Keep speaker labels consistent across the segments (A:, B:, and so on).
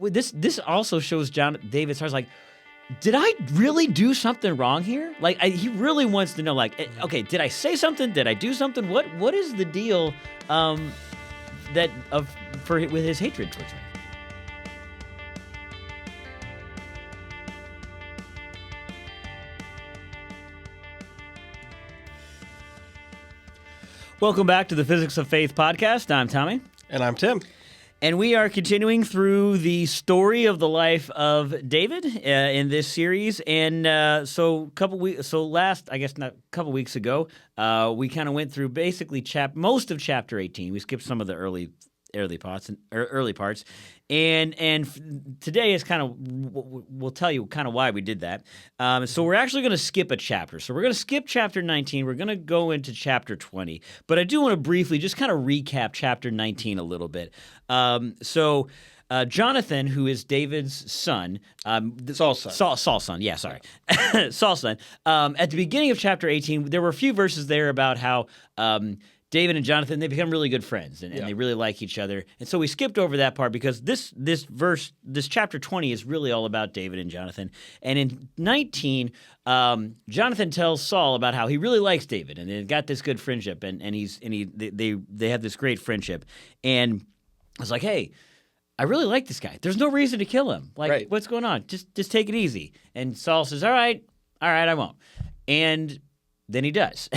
A: this also shows David's heart. Like, did I really do something wrong here? Like, he really wants to know. Like, okay, did I say something? Did I do something? What is the deal? With his hatred towards me. Welcome back to the Physics of Faith podcast. I'm Tommy.
B: And I'm Tim.
A: And we are continuing through the story of the life of David in this series. And not a couple weeks ago, we kind of went through basically most of chapter 18. We skipped some of the early parts, and today is kind of, we'll tell you kind of why we did that. So we're actually going to skip a chapter. So we're going to skip chapter 19. We're going to go into chapter 20. But I do want to briefly just kind of recap chapter 19 a little bit. Jonathan, who is David's son,
B: Saul's son.
A: Saul's son, yeah, sorry. Saul's son. At the beginning of chapter 18, there were a few verses there about how David and Jonathan, they become really good friends, and they really like each other. And so we skipped over that part because this chapter 20 is really all about David and Jonathan. And in 19, Jonathan tells Saul about how he really likes David, and they've got this good friendship, and they have this great friendship. And I was like, hey, I really like this guy. There's no reason to kill him. Like, What's going on? Just take it easy. And Saul says, all right, I won't. And then he does.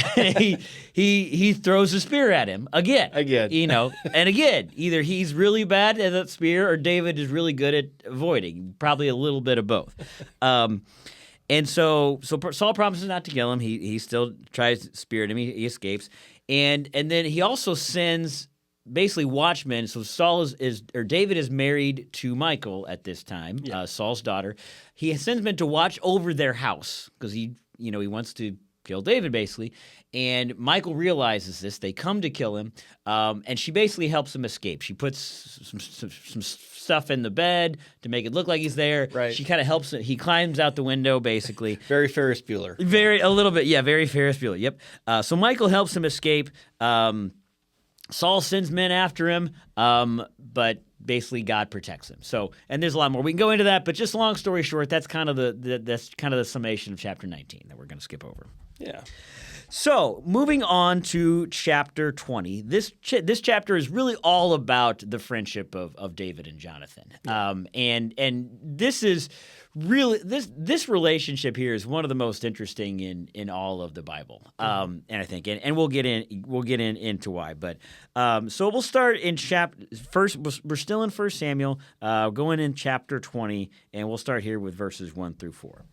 A: he throws a spear at him again. And again, either he's really bad at that spear or David is really good at avoiding. Probably a little bit of both. And so Saul promises not to kill him. He still tries to spear at him. He escapes. And then he also sends basically watchmen. So David is married to Michal at this time, Saul's daughter. He sends men to watch over their house because he wants to kill David, basically. And Michal realizes this. They come to kill him, and she basically helps him escape. She puts some stuff in the bed to make it look like he's there.
B: Right.
A: She kind of helps him. He climbs out the window, basically.
B: Very Ferris Bueller.
A: Very Ferris Bueller, yep. So Michal helps him escape. Saul sends men after him, but basically God protects him. So, and there's a lot more. We can go into that, but just long story short, that's kind of the summation of chapter 19 that we're going to skip over.
B: Yeah.
A: So, moving on to chapter 20. This chapter is really all about the friendship of David and Jonathan. And this is really this relationship here is one of the most interesting in all of the Bible. And I think and we'll get into why. But so we'll start in first. We're still in 1 Samuel, going in chapter 20, and we'll start here with verses 1 through 4.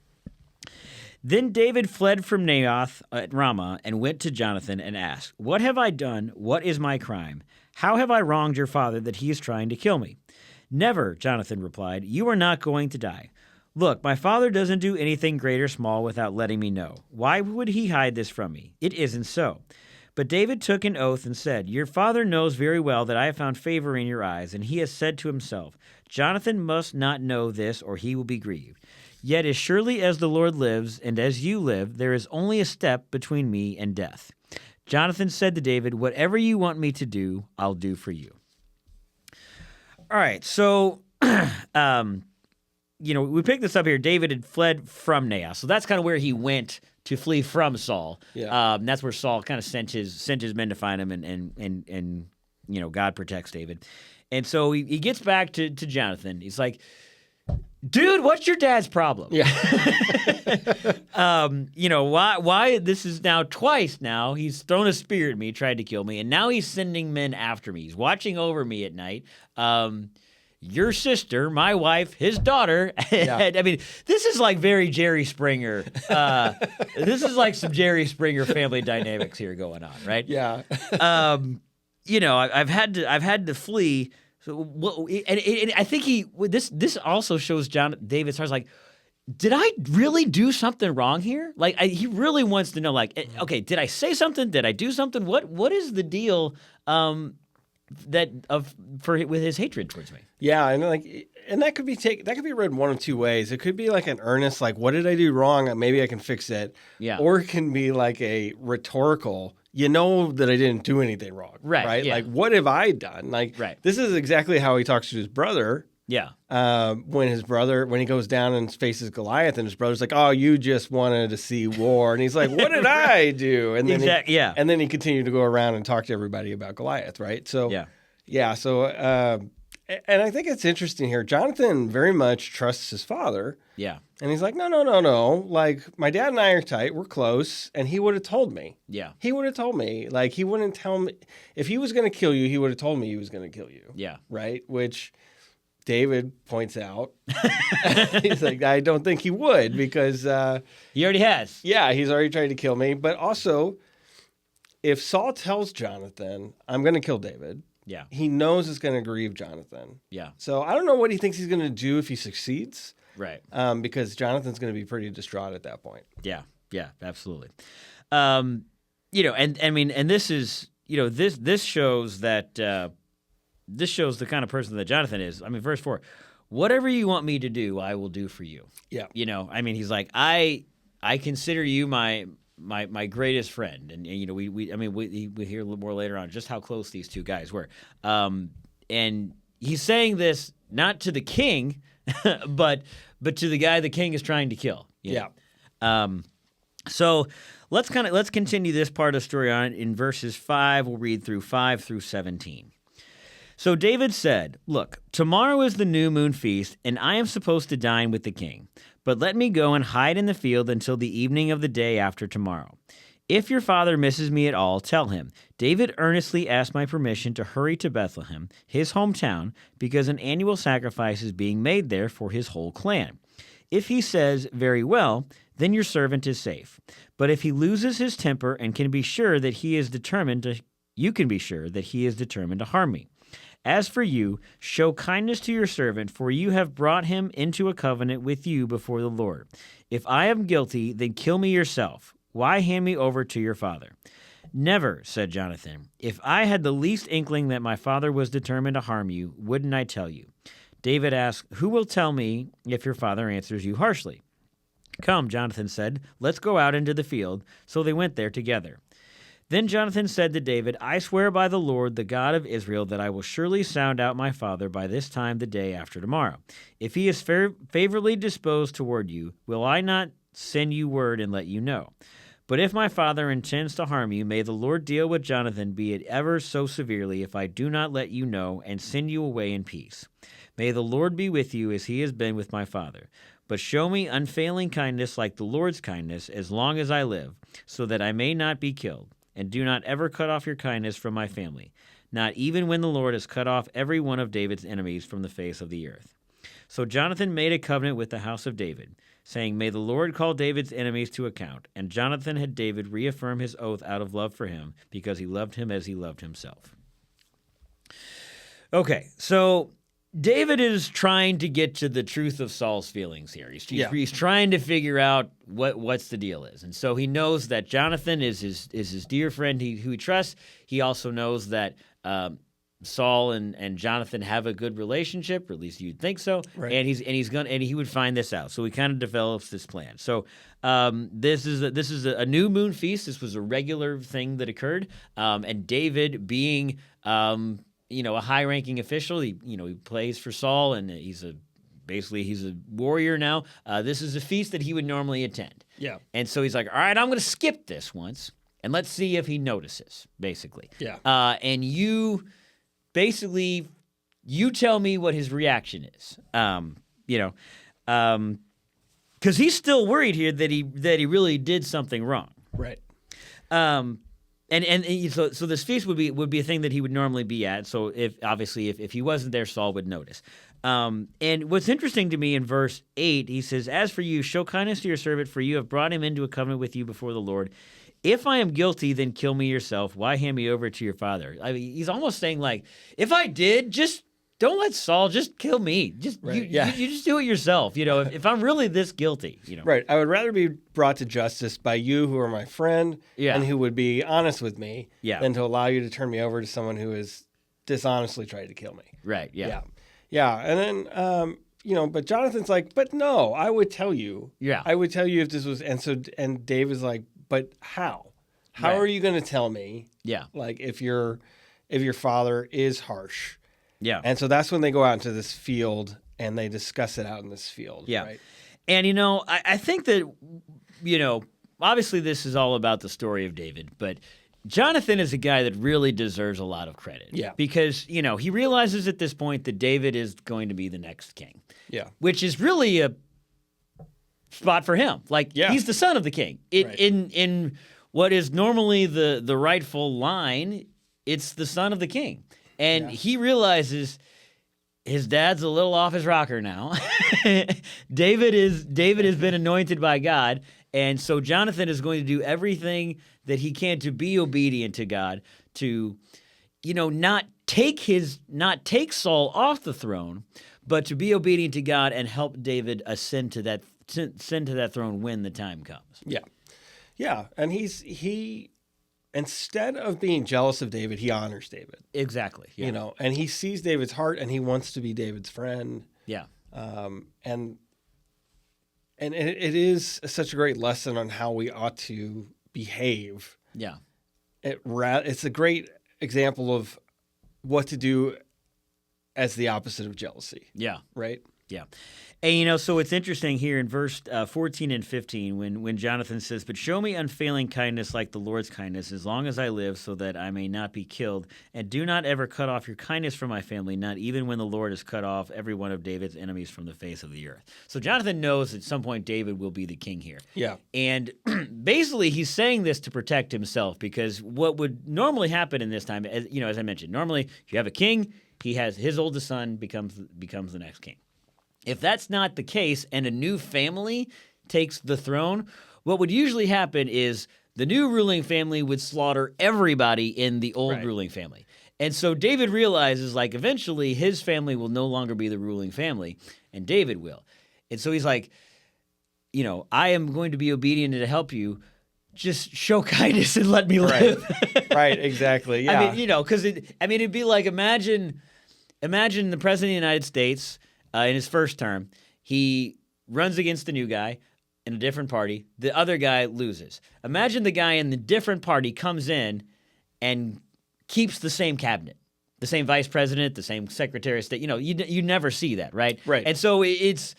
A: Then David fled from Naioth at Ramah and went to Jonathan and asked, "What have I done? What is my crime? How have I wronged your father that he is trying to kill me?" "Never," Jonathan replied. "You are not going to die. Look, my father doesn't do anything great or small without letting me know. Why would he hide this from me? It isn't so." But David took an oath and said, "Your father knows very well that I have found favor in your eyes, and he has said to himself, 'Jonathan must not know this, or he will be grieved.' Yet as surely as the Lord lives, and as you live, there is only a step between me and death." Jonathan said to David, "Whatever you want me to do, I'll do for you." All right, so we picked this up here. David had fled from Naioth, so that's kind of where he went to flee from Saul.
B: Yeah.
A: That's where Saul kind of sent his men to find him, and God protects David. And so he gets back to Jonathan. He's like, "Dude, what's your dad's problem?"
B: Yeah.
A: Why this is now twice now. He's thrown a spear at me, tried to kill me, and now he's sending men after me. He's watching over me at night. Your sister, my wife, his daughter.
B: Yeah.
A: I mean, this is like very Jerry Springer. This is like some Jerry Springer family dynamics here going on, right?
B: Yeah.
A: I've had to flee. So, and I think this also shows David's heart. Like, did I really do something wrong here? Like, he really wants to know. Like, okay, did I say something? Did I do something? What is the deal? With his hatred towards me.
B: Yeah, and that could be read one of two ways. It could be like an earnest, like, what did I do wrong? Maybe I can fix it.
A: Yeah.
B: Or it can be like a rhetorical, that I didn't do anything wrong.
A: Right.
B: Right.
A: Yeah.
B: Like, what have I done? Like,
A: right.
B: This is exactly how he talks to his brother
A: Yeah.
B: When he goes down and faces Goliath, and his brother's like, "Oh, you just wanted to see war," and he's like, "What did I do?" And then
A: Yeah.
B: and then he continued to go around and talk to everybody about Goliath, right? So
A: Yeah.
B: So and I think it's interesting here. Jonathan very much trusts his father.
A: Yeah.
B: And he's like, no. Like, my dad and I are tight. We're close. And he would have told me.
A: Yeah.
B: He would have told me. Like, he wouldn't tell me. If he was going to kill you, he would have told me he was going to kill you.
A: Yeah.
B: Right? Which David points out. He's like, I don't think he would because...
A: he already has.
B: Yeah, he's already tried to kill me. But also, if Saul tells Jonathan, I'm going to kill David...
A: Yeah.
B: He knows it's going to grieve Jonathan.
A: Yeah.
B: So I don't know what he thinks he's going to do if he succeeds.
A: Right.
B: Because Jonathan's going to be pretty distraught at that point.
A: Yeah. Yeah. Absolutely. And I mean, and this is, this shows that this shows the kind of person that Jonathan is. I mean, verse 4, whatever you want me to do, I will do for you.
B: Yeah.
A: I mean, he's like, I consider you my greatest friend, and we hear a little more later on just how close these two guys were, and he's saying this not to the king, but to the guy the king is trying to kill. So let's continue this part of the story on in verses 5. We'll read through 5 through 17. So David said, "Look, tomorrow is the new moon feast, and I am supposed to dine with the king. But let me go and hide in the field until the evening of the day after tomorrow. If your father misses me at all, tell him, David earnestly asked my permission to hurry to Bethlehem, his hometown, because an annual sacrifice is being made there for his whole clan. If he says, 'Very well,' then your servant is safe. But if he loses his temper and you can be sure that he is determined to harm me. As for you, show kindness to your servant, for you have brought him into a covenant with you before the Lord. If I am guilty, then kill me yourself. Why hand me over to your father?" "Never," said Jonathan. "If I had the least inkling that my father was determined to harm you, wouldn't I tell you?" David asked, "Who will tell me if your father answers you harshly?" "Come," Jonathan said, "let's go out into the field." So they went there together. Then Jonathan said to David, "I swear by the Lord, the God of Israel, that I will surely sound out my father by this time the day after tomorrow. If he is favorably disposed toward you, will I not send you word and let you know? But if my father intends to harm you, may the Lord deal with Jonathan, be it ever so severely, if I do not let you know and send you away in peace. May the Lord be with you as he has been with my father. But show me unfailing kindness like the Lord's kindness as long as I live, so that I may not be killed. And do not ever cut off your kindness from my family, not even when the Lord has cut off every one of David's enemies from the face of the earth." So Jonathan made a covenant with the house of David, saying, "May the Lord call David's enemies to account." And Jonathan had David reaffirm his oath out of love for him, because he loved him as he loved himself. Okay, so David is trying to get to the truth of Saul's feelings here. He's trying to figure out what's the deal is. And so he knows that Jonathan is his dear friend who he trusts. He also knows that Saul and Jonathan have a good relationship, or at least you'd think so.
B: Right.
A: And he would find this out. So he kind of develops this plan. So this is a new moon feast. This was a regular thing that occurred. And David being a high-ranking official, he plays for Saul, and he's a warrior now. This is a feast that he would normally attend.
B: Yeah.
A: And so he's like, all right, I'm going to skip this once, and let's see if he notices, basically.
B: Yeah.
A: And you tell me what his reaction is. Because he's still worried here that he really did something wrong.
B: Right.
A: So this feast would be a thing that he would normally be at. So if he wasn't there, Saul would notice. And what's interesting to me in verse 8, he says, "As for you, show kindness to your servant, for you have brought him into a covenant with you before the Lord. If I am guilty, then kill me yourself. Why hand me over to your father?" I mean, he's almost saying, like, if I did, just don't let Saul just kill me. Just
B: right.
A: you just do it yourself. If I'm really this guilty,
B: Right. I would rather be brought to justice by you, who are my friend,
A: Yeah.
B: and who would be honest with me,
A: Yeah.
B: than to allow you to turn me over to someone who has dishonestly tried to kill me.
A: Right. Yeah.
B: Yeah. And then, but Jonathan's like, but no, I would tell you.
A: Yeah.
B: I would tell you if this was, and Dave is like, but how? How
A: Right.
B: are you going to tell me?
A: Yeah.
B: Like if your father is harsh,
A: Yeah.
B: And so that's when they go out into this field and they discuss it out in this field.
A: Yeah.
B: Right?
A: And, I think that, obviously this is all about the story of David, but Jonathan is a guy that really deserves a lot of credit.
B: Yeah.
A: Because, he realizes at this point that David is going to be the next king.
B: Yeah.
A: Which is really a spot for him. Like, he's the son of the king. In what is normally the rightful line, it's the son of the king. And he realizes his dad's a little off his rocker now. David has been anointed by God, and so Jonathan is going to do everything that he can to be obedient to God, to not take Saul off the throne, but to be obedient to God and help David ascend to that throne when the time comes.
B: Yeah. Yeah. And he instead of being jealous of David, he honors David.
A: Exactly. Yeah.
B: And he sees David's heart and he wants to be David's friend.
A: Yeah.
B: And it is such a great lesson on how we ought to behave.
A: Yeah.
B: It's a great example of what to do as the opposite of jealousy.
A: Yeah.
B: Right?
A: Yeah. And, so it's interesting here in verse 14 and 15 when Jonathan says, "But show me unfailing kindness like the Lord's kindness, as long as I live, so that I may not be killed. And do not ever cut off your kindness from my family, not even when the Lord has cut off every one of David's enemies from the face of the earth." So Jonathan knows at some point David will be the king here.
B: Yeah.
A: And basically he's saying this to protect himself, because what would normally happen in this time, as I mentioned, normally you have a king, he has his oldest son becomes the next king. If that's not the case and a new family takes the throne, what would usually happen is the new ruling family would slaughter everybody in the old ruling family. And so David realizes, eventually his family will no longer be the ruling family, and David will. And so he's like, I am going to be obedient and to help you. Just show kindness and let me live.
B: Right, exactly. Yeah.
A: Because it'd be like, imagine the president of the United States. In his first term, he runs against the new guy in a different party. The other guy loses. Imagine the guy in the different party comes in and keeps the same cabinet, the same vice president, the same secretary of state. You never see that, right?
B: Right.
A: And so it's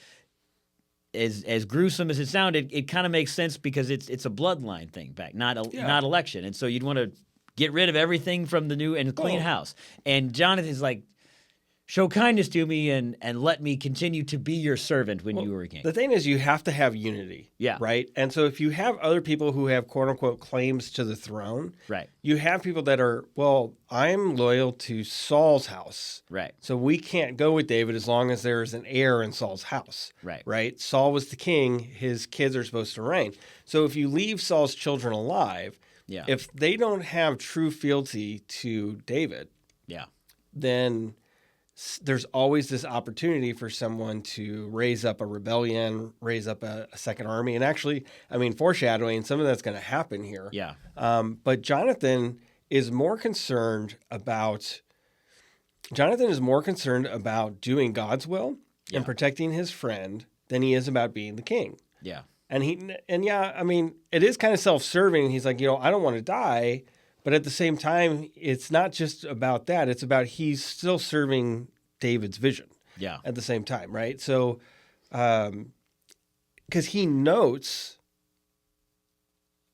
A: as gruesome as it sounded. It kind of makes sense because it's a bloodline thing back, not election. And so you'd want to get rid of everything from the new and clean house. And Jonathan's like, show kindness to me and let me continue to be your servant when you are a king.
B: The thing is, you have to have unity.
A: Yeah.
B: Right? And so if you have other people who have quote-unquote claims to the throne,
A: Right.
B: you have people that are, I'm loyal to Saul's house.
A: Right.
B: So we can't go with David as long as there's an heir in Saul's house.
A: Right.
B: Right? Saul was the king. His kids are supposed to reign. So if you leave Saul's children alive, if they don't have true fealty to David, then there's always this opportunity for someone to raise up a rebellion, raise up a second army. And actually, foreshadowing, some of that's going to happen here.
A: Yeah.
B: But Jonathan is more concerned about doing God's will and protecting his friend than he is about being the king.
A: Yeah.
B: It is kind of self-serving. He's like, I don't want to die. But at the same time, it's not just about that. It's about he's still serving David's vision at the same time, right? So, because he notes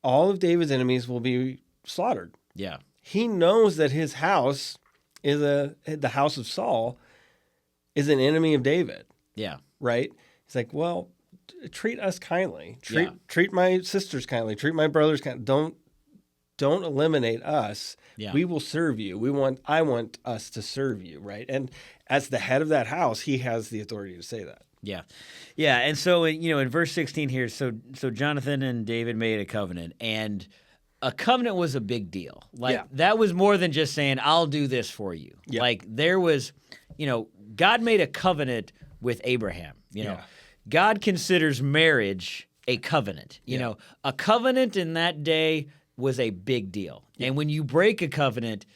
B: all of David's enemies will be slaughtered.
A: Yeah.
B: He knows that his house is the house of Saul is an enemy of David.
A: Yeah.
B: Right? He's like, treat us kindly. Treat my sisters kindly. Treat my brothers kindly. Don't eliminate us.
A: Yeah.
B: We will serve you. I want us to serve you, right? And as the head of that house, he has the authority to say that.
A: Yeah. Yeah. And so, in verse 16 here, so Jonathan and David made a covenant, and a covenant was a big deal. That was more than just saying, I'll do this for you. Yeah. There was, God made a covenant with Abraham. God considers marriage a covenant. A covenant in that day was a big deal. Yeah. And when you break a covenant,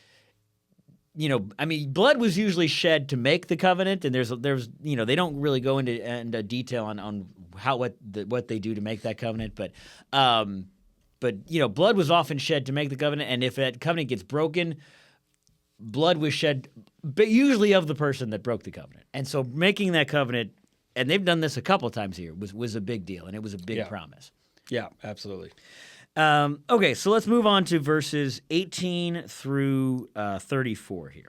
A: blood was usually shed to make the covenant, and there's they don't really go into detail on what they do to make that covenant, but blood was often shed to make the covenant, and if that covenant gets broken, blood was shed, but usually of the person that broke the covenant. And so making that covenant, and they've done this a couple of times here, was a big deal, and it was a big promise.
B: Yeah, absolutely.
A: Okay, so let's move on to verses 18 through 34 here.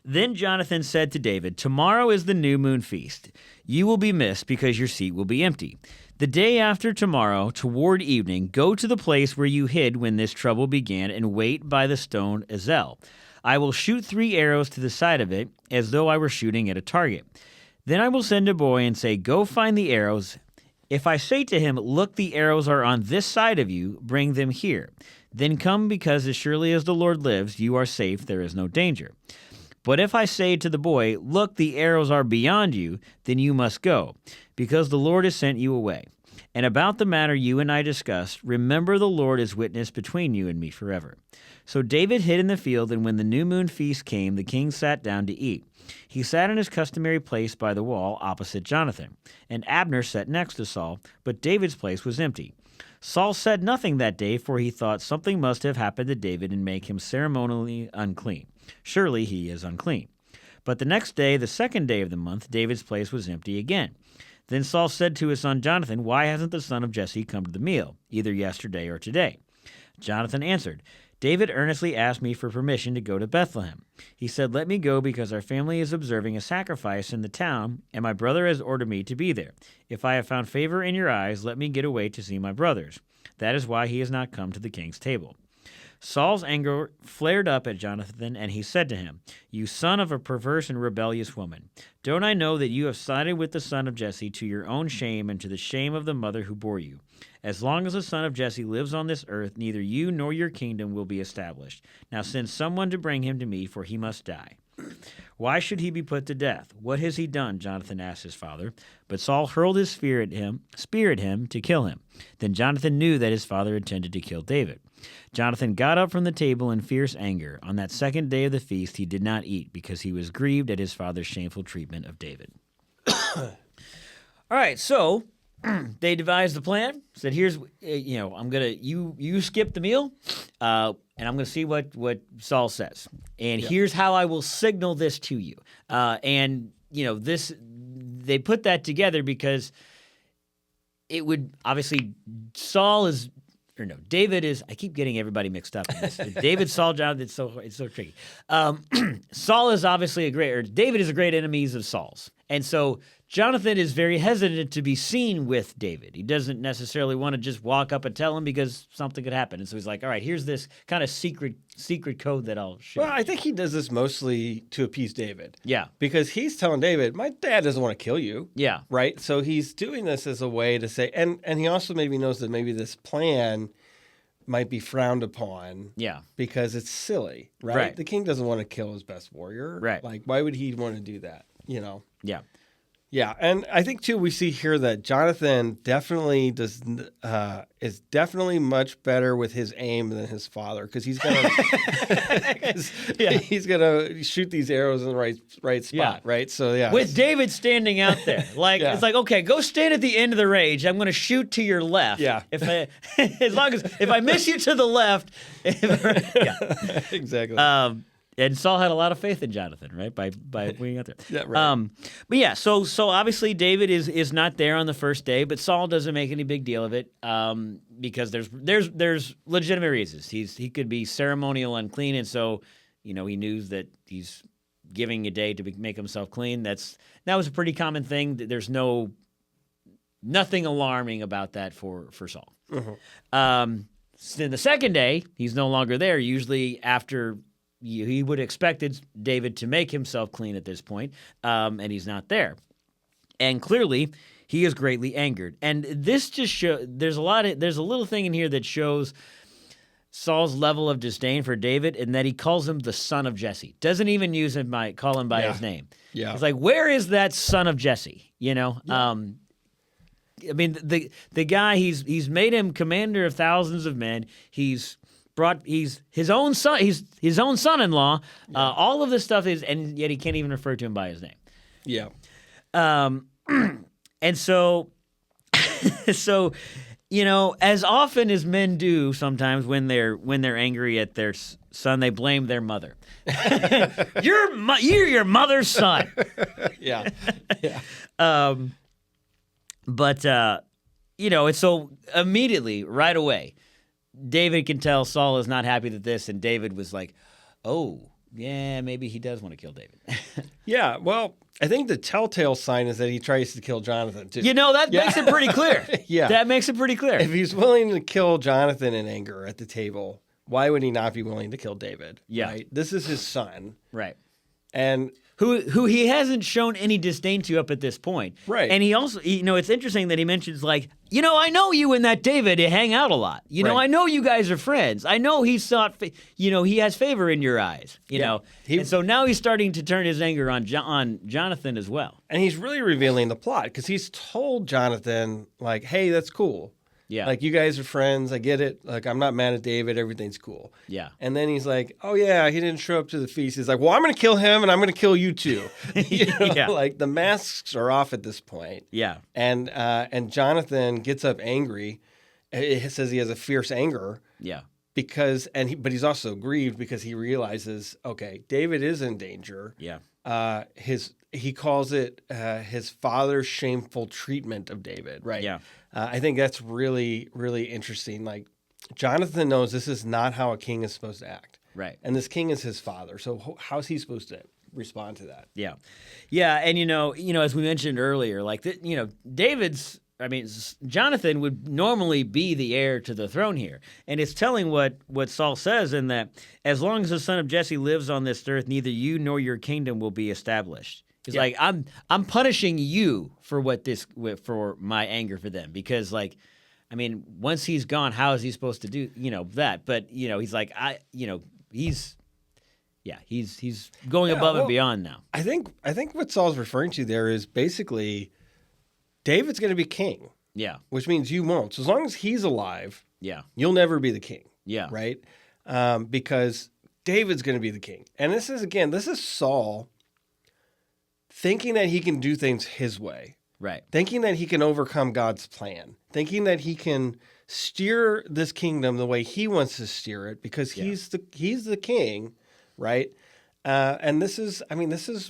A: Then Jonathan said to David, "Tomorrow is the new moon feast. You will be missed because your seat will be empty. The day after tomorrow, toward evening, go to the place where you hid when this trouble began and wait by the stone Ezel. I will shoot 3 arrows to the side of it, as though I were shooting at a target. Then I will send a boy and say, 'Go find the arrows.' If I say to him, 'Look, the arrows are on this side of you,' bring them here. Then come, because as surely as the Lord lives, you are safe, there is no danger. But if I say to the boy, 'Look, the arrows are beyond you,' then you must go, because the Lord has sent you away. And about the matter you and I discussed, remember the Lord is witness between you and me forever." So David hid in the field, and when the new moon feast came, the king sat down to eat. He sat in his customary place by the wall opposite Jonathan, and Abner sat next to Saul, but David's place was empty. Saul said nothing that day, for he thought something must have happened to David and make him ceremonially unclean. Surely he is unclean. But the next day, the 2nd day of the month, David's place was empty again. Then Saul said to his son Jonathan, "Why hasn't the son of Jesse come to the meal, either yesterday or today?" Jonathan answered, "David earnestly asked me for permission to go to Bethlehem. He said, 'Let me go because our family is observing a sacrifice in the town, and my brother has ordered me to be there. If I have found favor in your eyes, let me get away to see my brothers.' That is why he has not come to the king's table." Saul's anger flared up at Jonathan, and he said to him, "You son of a perverse and rebellious woman, don't I know that you have sided with the son of Jesse to your own shame and to the shame of the mother who bore you? As long as the son of Jesse lives on this earth, neither you nor your kingdom will be established. Now send someone to bring him to me, for he must die." "Why should he be put to death? What has he done?" Jonathan asked his father. But Saul hurled his spear at him to kill him. Then Jonathan knew that his father intended to kill David. Jonathan got up from the table in fierce anger. On that 2nd day of the feast, he did not eat because he was grieved at his father's shameful treatment of David. All right, so they devised the plan. Said, "Here's, I'm gonna you skip the meal, and I'm gonna see what Saul says, and here's how I will signal this to you." This they put that together because it would obviously David is. I keep getting everybody mixed up. David, Saul, Jonathan. It's so tricky. Saul is obviously David is a great enemy of Saul's, and so Jonathan is very hesitant to be seen with David. He doesn't necessarily want to just walk up and tell him because something could happen, and so he's like, "All right, here's this kind of secret code that I'll share."
B: Well, I think he does this mostly to appease David.
A: Yeah,
B: because he's telling David, "My dad doesn't want to kill you."
A: Yeah,
B: right. So he's doing this as a way to say, and he also maybe knows that maybe this plan might be frowned upon.
A: Yeah,
B: because it's silly, right? The king doesn't want to kill his best warrior,
A: right?
B: Like, why would he want to do that?
A: Yeah.
B: Yeah, and I think too we see here that Jonathan definitely is definitely much better with his aim than his father, because he's gonna he's gonna shoot these arrows in the right spot, right? So
A: with David standing out there, it's like, okay, go stand at the end of the range. I'm going to shoot to your left.
B: Yeah,
A: if I miss you to the left,
B: exactly.
A: And Saul had a lot of faith in Jonathan, right? By being out there.
B: Yeah, right.
A: But yeah, so obviously David is not there on the first day, but Saul doesn't make any big deal of it because there's legitimate reasons. He could be ceremonial unclean, and so he knew that he's giving a day to make himself clean. That was a pretty common thing. There's nothing alarming about that for Saul.
B: Mm-hmm.
A: Then the second day, he's no longer there. Usually after. He would have expected David to make himself clean at this point, and he's not there. And clearly, he is greatly angered. And this just shows there's a little thing in here that shows Saul's level of disdain for David, and that he calls him the son of Jesse. Doesn't even call him by his name. Yeah, it's like, where is that son of Jesse? Yeah. I mean, the guy, he's made him commander of thousands of men. He's his own son. He's his own son-in-law. Yeah. All of this stuff and yet he can't even refer to him by his name.
B: Yeah.
A: And so, as often as men do sometimes when they're angry at their son, they blame their mother. You're your mother's son.
B: Yeah.
A: But it's so immediately, right away, David can tell Saul is not happy with this, and David was like, oh, yeah, maybe he does want to kill David.
B: Yeah, well, I think the telltale sign is that he tries to kill Jonathan, too.
A: That makes it pretty clear.
B: Yeah.
A: That makes it pretty clear.
B: If he's willing to kill Jonathan in anger at the table, why would he not be willing to kill David?
A: Yeah.
B: Right? This is his son.
A: Right.
B: And
A: who he hasn't shown any disdain to up at this point.
B: Right.
A: And he also, it's interesting that he mentions like, I know you and that David hang out a lot.
B: Right.
A: I know you guys are friends. I know he has favor in your eyes, know. And so now he's starting to turn his anger on Jonathan as well.
B: And he's really revealing the plot because he's told Jonathan like, hey, that's cool.
A: Yeah.
B: Like, you guys are friends. I get it. Like, I'm not mad at David. Everything's cool.
A: Yeah.
B: And then he's like, oh, yeah, he didn't show up to the feast. He's like, well, I'm going to kill him and I'm going to kill you too.
A: Yeah.
B: Like, the masks are off at this point.
A: Yeah.
B: And Jonathan gets up angry. It says he has a fierce anger.
A: Yeah.
B: But he's also grieved because he realizes, okay, David is in danger.
A: Yeah.
B: He calls it his father's shameful treatment of David. Right.
A: Yeah.
B: I think that's really, really interesting. Like, Jonathan knows this is not how a king is supposed to act.
A: Right.
B: And this king is his father. So how's he supposed to respond to that?
A: Yeah. Yeah. And, as we mentioned earlier, like, Jonathan would normally be the heir to the throne here. And it's telling what Saul says in that as long as the son of Jesse lives on this earth, neither you nor your kingdom will be established. It's like, I'm punishing you for for my anger for them because once he's gone, how is he supposed to do, that? But, he's like, he's going above and beyond now.
B: I think what Saul's referring to there is basically David's going to be king.
A: Yeah.
B: Which means you won't. So as long as he's alive,
A: yeah,
B: you'll never be the king.
A: Yeah.
B: Right? Because David's going to be the king. And this is Saul thinking that he can do things his way.
A: Right.
B: Thinking that he can overcome God's plan. Thinking that he can steer this kingdom the way he wants to steer it because he's the king, right? And this is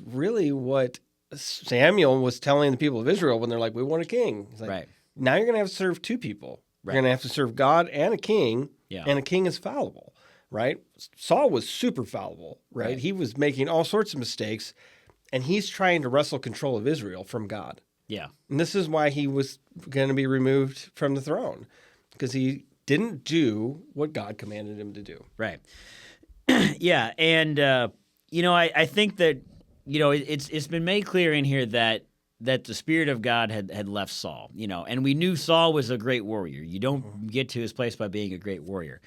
B: really what Samuel was telling the people of Israel when they're like, we want a king. He's like,
A: right.
B: Now you're going to have to serve two people.
A: Right.
B: You're going to have to serve God and a king, and a king is fallible, right? Saul was super fallible, right? He was making all sorts of mistakes, and he's trying to wrestle control of Israel from God.
A: Yeah.
B: And this is why he was going to be removed from the throne, because he didn't do what God commanded him to do.
A: Right. Yeah. And, I think that, it's been made clear in here that the Spirit of God had left Saul, and we knew Saul was a great warrior. You don't get to his place by being a great warrior.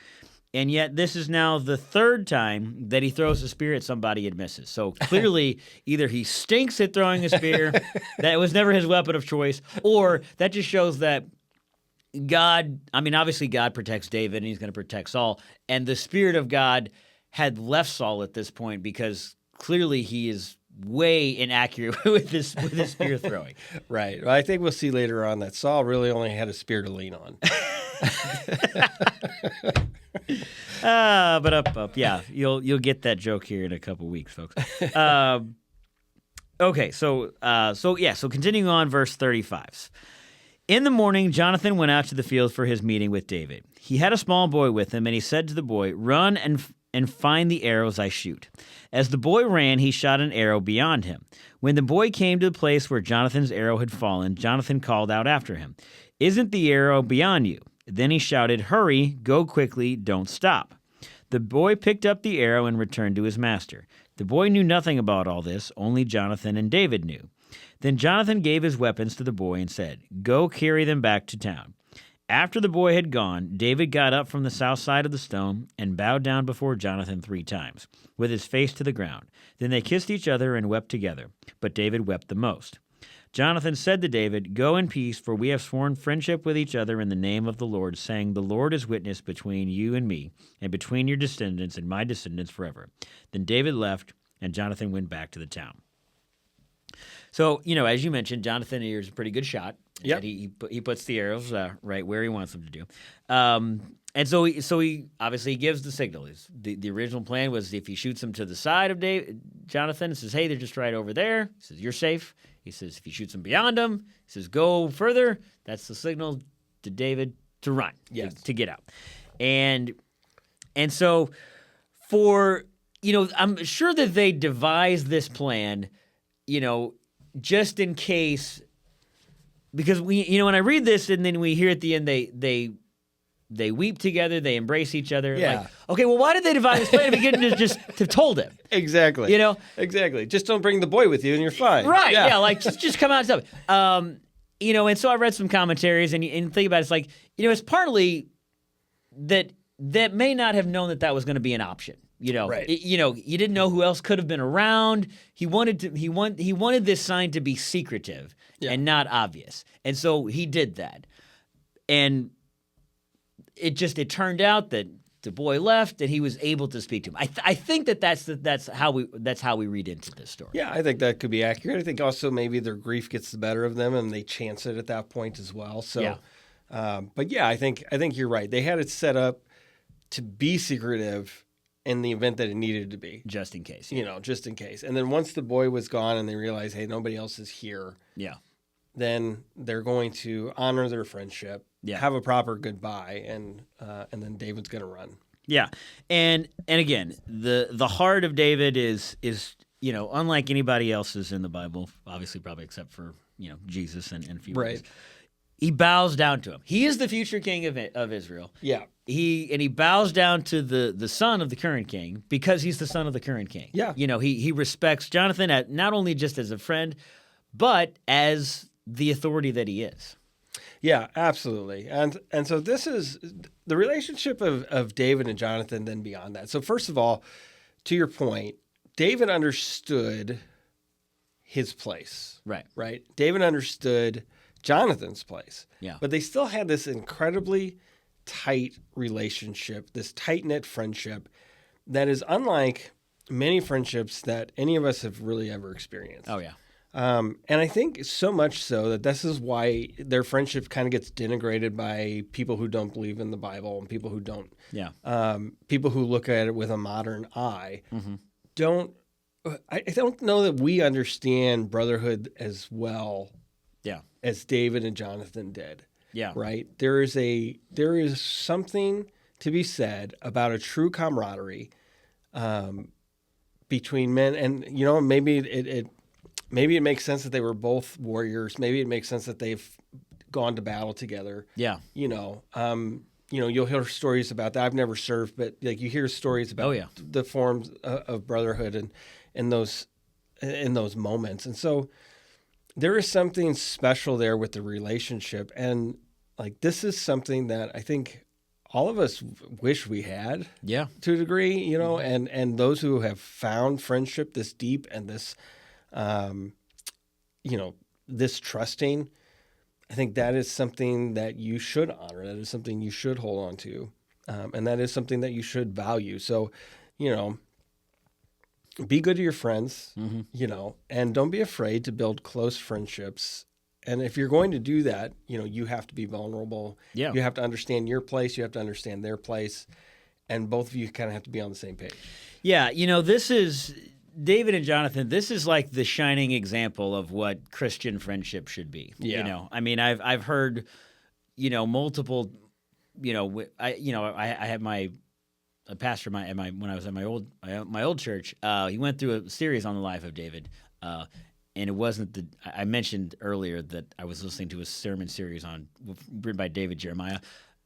A: And yet this is now the third time that he throws a spear at somebody and misses. So clearly either he stinks at throwing a spear, that was never his weapon of choice, or that just shows that God, obviously God protects David and he's going to protect Saul, and the Spirit of God had left Saul at this point because clearly he is way inaccurate with his spear throwing.
B: Right. Well, I think we'll see later on that Saul really only had a spear to lean on.
A: But up. Yeah, you'll get that joke here in a couple weeks, folks. Okay, so continuing on, verse 35. In the morning, Jonathan went out to the field for his meeting with David. He had a small boy with him, and he said to the boy, "Run and find the arrows I shoot." As the boy ran, he shot an arrow beyond him. When the boy came to the place where Jonathan's arrow had fallen, Jonathan called out after him, "Isn't the arrow beyond you?" Then he shouted, "Hurry, go quickly, don't stop." The boy picked up the arrow and returned to his master. The boy knew nothing about all this, only Jonathan and David knew. Then Jonathan gave his weapons to the boy and said, "Go carry them back to town." After the boy had gone, David got up from the south side of the stone and bowed down before Jonathan 3 times, with his face to the ground. Then they kissed each other and wept together, but David wept the most. Jonathan said to David, "Go in peace, for we have sworn friendship with each other in the name of the Lord, saying, 'The Lord is witness between you and me, and between your descendants and my descendants forever.'" Then David left, and Jonathan went back to the town. So, as you mentioned, Jonathan is a pretty good shot.
B: Yeah.
A: He puts the arrows right where he wants them to do. And so he obviously gives the signal. The original plan was if he shoots them to the side of Jonathan, he says, hey, they're just right over there. He says, you're safe. He says, if he shoots them beyond him, he says, go further. That's the signal to David to run, to get out. And so I'm sure that they devised this plan, just in case, because when I read this and then we hear at the end they weep together, they embrace each other.
B: Yeah.
A: Like, okay, well, why did they devise this plan if you couldn't just have told him?
B: Exactly. Exactly. Just don't bring the boy with you and you're fine.
A: Right. Yeah. Like just come out and stuff. And so I read some commentaries and think about it, it's like, it's partly that may not have known that was going to be an option.
B: Right.
A: You didn't know who else could have been around. He wanted this sign to be secretive and not obvious, and so he did that. And it turned out that the boy left and he was able to speak to him. I think that's how we read into this story.
B: Yeah, I think that could be accurate. I think also maybe their grief gets the better of them and they chance it at that point as well. So, but yeah, I think you're right. They had it set up to be secretive in the event that it needed to be.
A: Just in case.
B: Just in case. And then once the boy was gone and they realized, hey, nobody else is here.
A: Yeah.
B: Then they're going to honor their friendship, have a proper goodbye, and then David's going to run.
A: Yeah. And again, the heart of David is unlike anybody else's in the Bible, obviously probably except for, Jesus and a few others. He bows down to him. He is the future king of Israel.
B: Yeah.
A: He bows down to the son of the current king because he's the son of the current king.
B: Yeah.
A: He respects Jonathan not only just as a friend, but as the authority that he is.
B: Yeah, absolutely. And so this is the relationship of David and Jonathan then beyond that. So first of all, to your point, David understood his place. Right? David understood Jonathan's place.
A: Yeah.
B: But they still had this incredibly tight relationship, this tight-knit friendship that is unlike many friendships that any of us have really ever experienced.
A: Oh, yeah.
B: And I think so much so that this is why their friendship kind of gets denigrated by people who don't believe in the Bible and people who don't.
A: Yeah.
B: People who look at it with a modern eye
A: Mm-hmm.
B: I don't know that we understand brotherhood as well as David and Jonathan did.
A: Yeah.
B: Right? There is something to be said about a true camaraderie between men, and maybe it makes sense that they were both warriors. Maybe it makes sense that they've gone to battle together.
A: Yeah.
B: You'll hear stories about that. I've never served, but like you hear stories about the forms of brotherhood and in those moments. And so there is something special there with the relationship. And like this is something that I think all of us wish we had to a degree, and those who have found friendship this deep and this this trusting, I think that is something that you should honor. That is something you should hold on to. And that is something that you should value. So, be good to your friends, and don't be afraid to build close friendships. And if you're going to do that, you have to be vulnerable.
A: Yeah.
B: You have to understand your place. You have to understand their place. And both of you kind of have to be on the same page.
A: Yeah. This is David and Jonathan. This is like the shining example of what Christian friendship should be.
B: Yeah.
A: I mean, I've heard, multiple, I had a pastor when I was at my old church. He went through a series on the life of David, and it wasn't I mentioned earlier that I was listening to a sermon series written by David Jeremiah.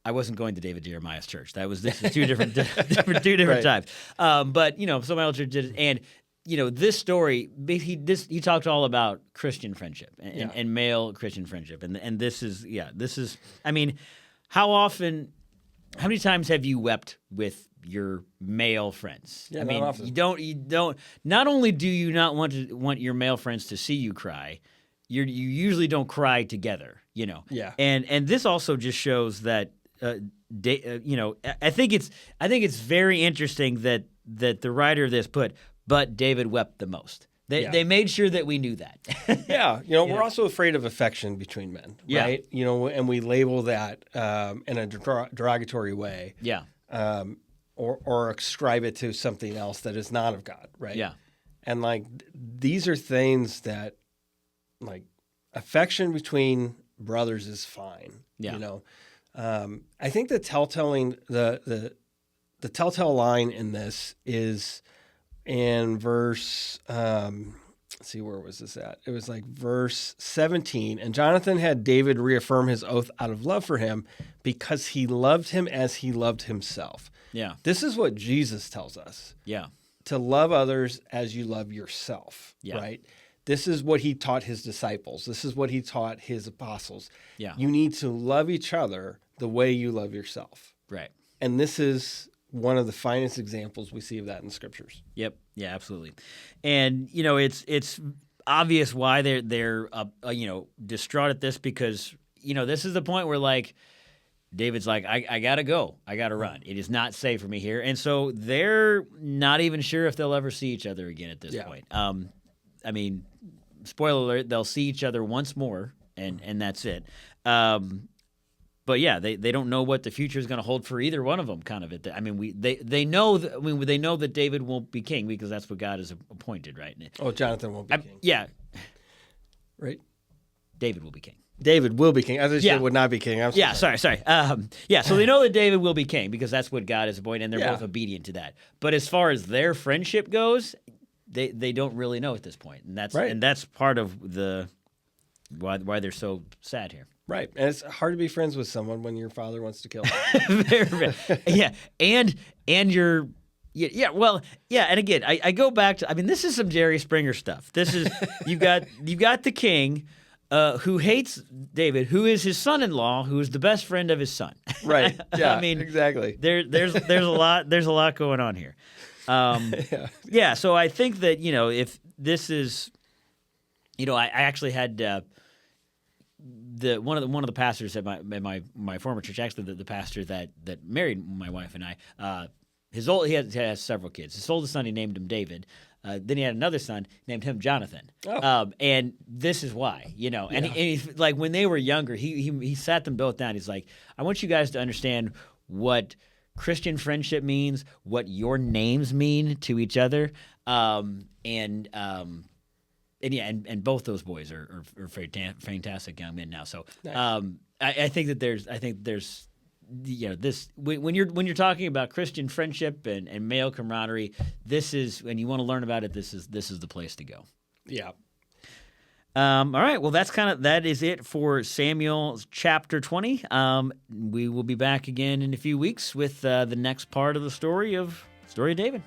A: I wasn't going to David Jeremiah's church. This is two different times. But so my old church did it, and this story, he talked all about Christian friendship and male Christian friendship, and this is. I mean, how many times have you wept with your male friends?
B: Yeah,
A: I mean,
B: not often.
A: you don't. Not only do you not want your male friends to see you cry, you usually don't cry together.
B: Yeah.
A: And this also just shows that. I think it's very interesting that the writer of this put, but David wept the most. They made sure that we knew that.
B: Yeah, we're also afraid of affection between men, right? And we label that in a derogatory way.
A: Yeah.
B: Or ascribe it to something else that is not of God, right?
A: Yeah.
B: And like these are things that, like, affection between brothers is fine.
A: Yeah.
B: I think the telltale line in this is in verse. Let's see, where was this at? It was like verse 17. And Jonathan had David reaffirm his oath out of love for him because he loved him as he loved himself.
A: Yeah.
B: This is what Jesus tells us.
A: Yeah.
B: To love others as you love yourself,
A: yeah.
B: right? This is what he taught his disciples. This is what he taught his apostles.
A: Yeah.
B: You need to love each other the way you love yourself.
A: Right.
B: And this is one of the finest examples we see of that in the scriptures.
A: Yep. Yeah, absolutely. And, it's obvious why they're distraught at this because, this is the point where, like, David's like, I got to go. I got to run. It is not safe for me here. And so they're not even sure if they'll ever see each other again at this point. I mean, spoiler alert, they'll see each other once more, and that's it. But yeah, they don't know what the future is going to hold for either one of them. Kind of it. I mean, they know that David won't be king because that's what God has appointed, right?
B: Oh, Jonathan won't be king.
A: Yeah,
B: right.
A: David will be king.
B: David will be king. I thought would not be king. I'm
A: sorry. So they know that David will be king because that's what God has appointed, and they're both obedient to that. But as far as their friendship goes, they don't really know at this point, and that's part of the why they're so sad here.
B: Right, and it's hard to be friends with someone when your father wants to kill them.
A: Very, yeah, and you're. And again, I go back to. I mean, this is some Jerry Springer stuff. This is you've got the king. Who hates David, who is his son-in-law, who is the best friend of his son.
B: Right. Yeah.
A: I mean,
B: exactly.
A: There's a lot going on here. So I think that if this is, I actually had one of the pastors at my former church, actually the pastor that married my wife and I. He has several kids. His oldest son, he named him David. Then he had another son, named him Jonathan.
B: Oh.
A: And this is why, And he's like, when they were younger, he sat them both down. He's like, I want you guys to understand what Christian friendship means, what your names mean to each other, and both those boys are fantastic young men now. So nice. I think that there's this when you're talking about Christian friendship and male camaraderie, this is when you want to learn about it. This is the place to go.
B: Yeah.
A: All right. Well, that is it for Samuel chapter 20. We will be back again in a few weeks with the next part of the story of David.